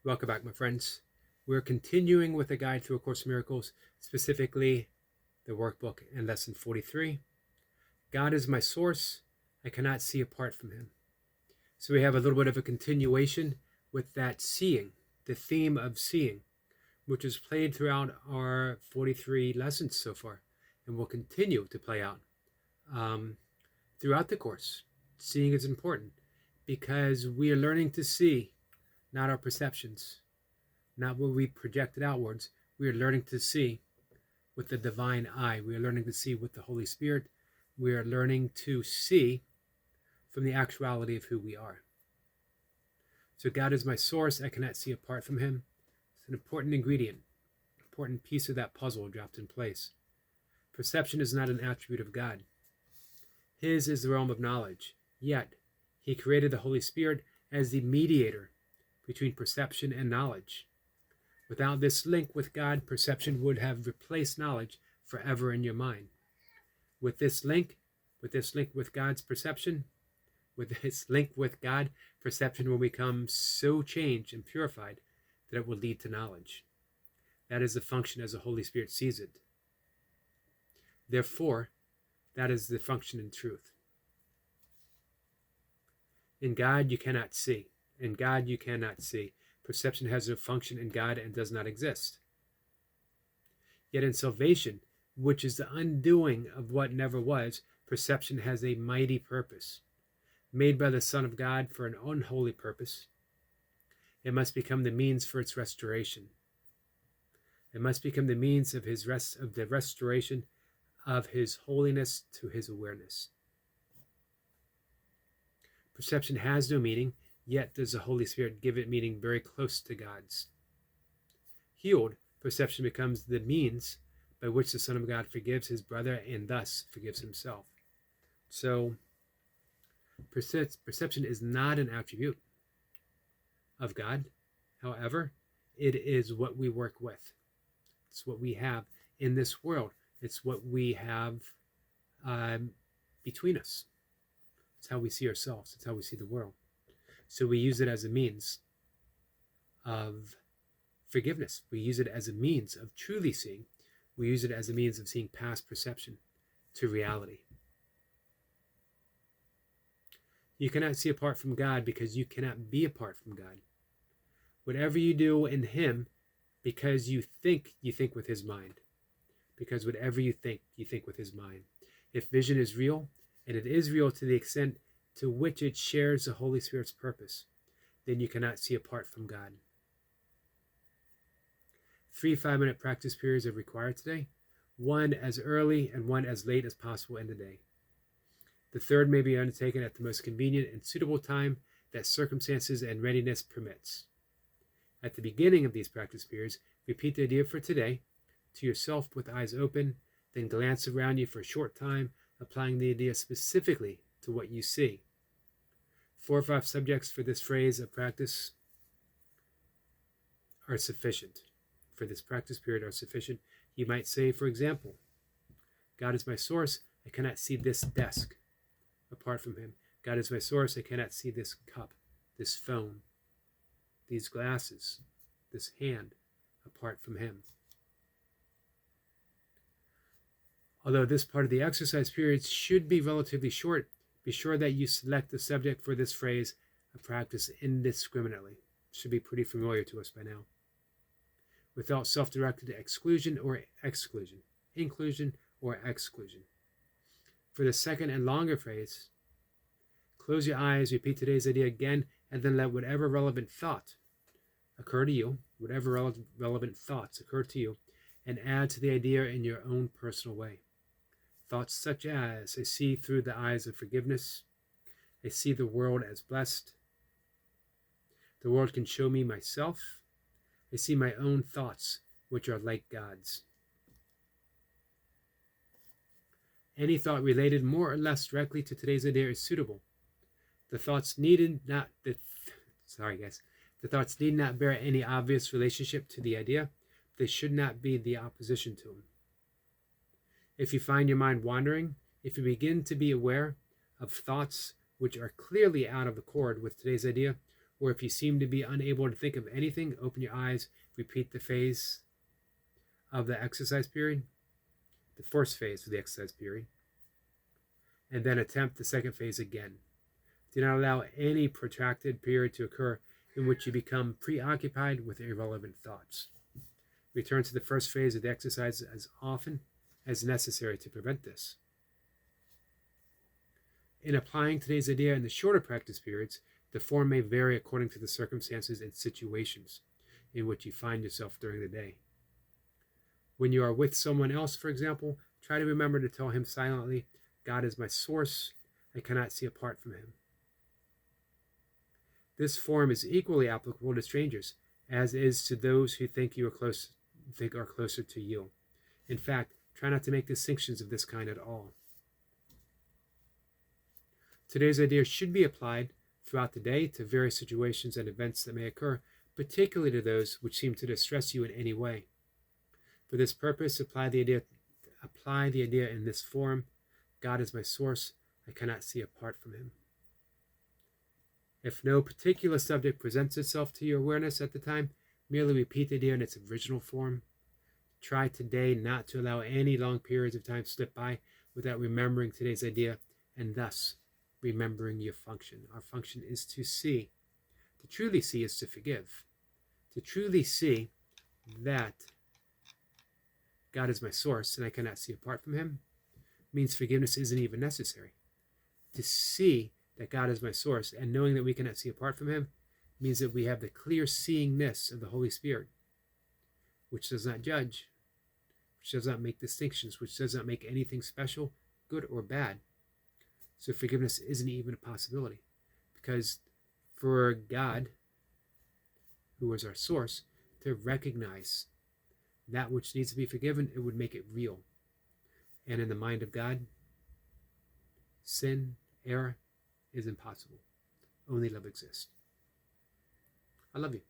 Welcome back, my friends. We're continuing with the guide through A Course in Miracles, specifically the workbook and lesson 43. God is my source. I cannot see apart from him. So we have a little bit of a continuation with that seeing, the theme of seeing, which is played throughout our 43 lessons so far, and will continue to play out throughout the course. Seeing is important because we are learning to see, not our perceptions, not what we projected outwards. We are learning to see with the divine eye. We are learning to see with the Holy Spirit. We are learning to see from the actuality of who we are. So God is my source. I cannot see apart from him. It's an important ingredient, important piece of that puzzle dropped in place. Perception is not an attribute of God. His is the realm of knowledge. Yet, he created the Holy Spirit as the mediator between perception and knowledge. Without this link with God, perception would have replaced knowledge forever in your mind. With this link with God's perception, with this link with God, perception will become so changed and purified that it will lead to knowledge. That is the function as the Holy Spirit sees it. Therefore, that is the function in truth. In God, you cannot see. In God, you cannot see. Perception has no function in God and does not exist. Yet in salvation, which is the undoing of what never was, perception has a mighty purpose. Made by the Son of God for an unholy purpose, it must become the means for its restoration. It must become the means of the restoration of his holiness to his awareness. Perception has no meaning, yet does the Holy Spirit give it meaning very close to God's. Healed, perception becomes the means by which the Son of God forgives his brother and thus forgives himself. So, perception is not an attribute of God. However, it is what we work with. It's what we have in this world. It's what we have between us. It's how we see ourselves. It's how we see the world. So we use it as a means of forgiveness. We use it as a means of truly seeing. We use it as a means of seeing past perception to reality. You cannot see apart from God because you cannot be apart from God. Whatever you do in him, because you think with his mind. Because whatever you think with his mind. If vision is real, and it is real to the extent to which it shares the Holy Spirit's purpose, then you cannot see apart from God. 3 5-minute practice periods are required today, one as early and one as late as possible in the day. The third may be undertaken at the most convenient and suitable time that circumstances and readiness permits. At the beginning of these practice periods, repeat the idea for today to yourself with eyes open, then glance around you for a short time, applying the idea specifically to what you see. 4 or 5 subjects for this phrase of practice are sufficient. For this practice period are sufficient. You might say, for example, God is my source. I cannot see this desk apart from him. God is my source. I cannot see this cup, this phone, these glasses, this hand apart from him. Although this part of the exercise periods should be relatively short, be sure that you select the subject for this phrase of practice indiscriminately. It should be pretty familiar to us by now. Without self-directed exclusion or exclusion, inclusion or exclusion. For the second and longer phrase, close your eyes, repeat today's idea again, and then let whatever relevant thought occur to you, whatever relevant thoughts occur to you, and add to the idea in your own personal way. Thoughts such as, I see through the eyes of forgiveness. I see the world as blessed. The world can show me myself. I see my own thoughts, which are like God's. Any thought related more or less directly to today's idea is suitable. The thoughts need not bear any obvious relationship to the idea. They should not be the opposition to them. If you find your mind wandering, if you begin to be aware of thoughts which are clearly out of accord with today's idea, Or if you seem to be unable to think of anything, open your eyes, repeat the phase of the exercise period, the first phase of the exercise period, and then attempt the second phase again. Do not allow any protracted period to occur in which you become preoccupied with irrelevant thoughts. Return to the first phase of the exercise as often as necessary to prevent this. In applying today's idea in the shorter practice periods, the form may vary according to the circumstances and situations in which you find yourself during the day. When you are with someone else, for example, try to remember to tell him silently, God is my source, I cannot see apart from him. This form is equally applicable to strangers, as is to those who think are closer to you. In fact, try not to make distinctions of this kind at all. Today's idea should be applied throughout the day to various situations and events that may occur, particularly to those which seem to distress you in any way. For this purpose, apply the idea in this form. God is my source, I cannot see apart from him. If no particular subject presents itself to your awareness at the time, merely repeat the idea in its original form. Try today not to allow any long periods of time slip by without remembering today's idea, and thus remembering your function. Our function is to see. To truly see is to forgive. To truly see that God is my source and I cannot see apart from him means forgiveness isn't even necessary. To see that God is my source and knowing that we cannot see apart from him means that we have the clear seeingness of the Holy Spirit, which does not judge, which does not make distinctions, which does not make anything special, good or bad. So forgiveness isn't even a possibility, because for God, who is our source, to recognize that which needs to be forgiven, it would make it real. And in the mind of God, sin, error is impossible. Only love exists. I love you.